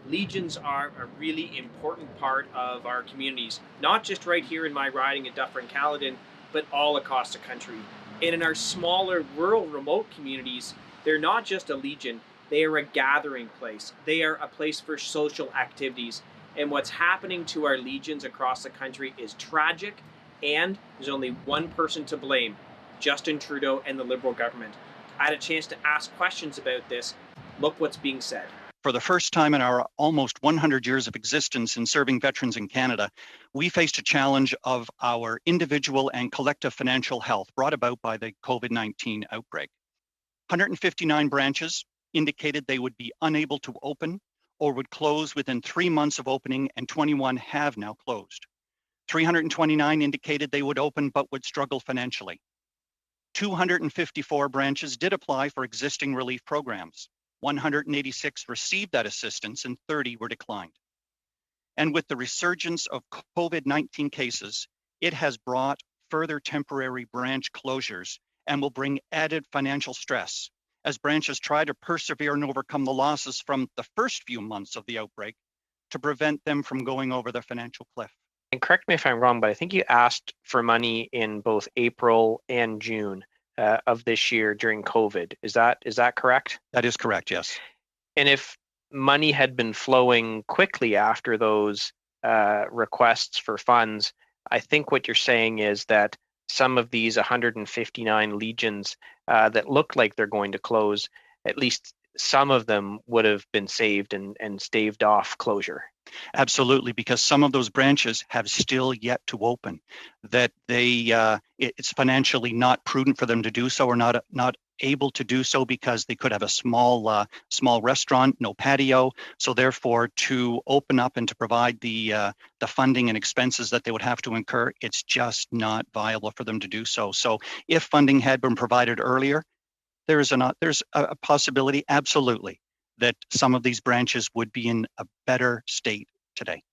Legions are a really important part of our communities, not just right here in my riding in Dufferin-Caledon, but all across the country. And in our smaller, rural, remote communities, they're not just a legion, they are a gathering place. They are a place for social activities. And what's happening to our legions across the country is tragic, and there's only one person to blame: Justin Trudeau and the Liberal government. I had a chance to ask questions about this. Look what's being said. For the first time in our almost 100 years of existence in serving veterans in Canada, we faced a challenge of our individual and collective financial health brought about by the COVID-19 outbreak. 159 branches indicated they would be unable to open or would close within 3 months of opening, and 21 have now closed. 329 indicated they would open but would struggle financially. 254 branches did apply for existing relief programs. 186 received that assistance and 30 were declined. And with the resurgence of COVID-19 cases, it has brought further temporary branch closures and will bring added financial stress as branches try to persevere and overcome the losses from the first few months of the outbreak to prevent them from going over the financial cliff. And correct me if I'm wrong, but I think you asked for money in both April and June of this year during COVID. Is that correct? That is correct, yes. And if money had been flowing quickly after those requests for funds, I think what you're saying is that some of these 159 legions that look like they're going to close, at least some of them would have been saved and staved off closure. Absolutely, because some of those branches have still yet to open. That it's financially not prudent for them to do so, or not able to do so because they could have a small restaurant, no patio. So therefore, to open up and to provide the funding and expenses that they would have to incur, it's just not viable for them to do so. So if funding had been provided earlier, there's a possibility, absolutely, that some of these branches would be in a better state today.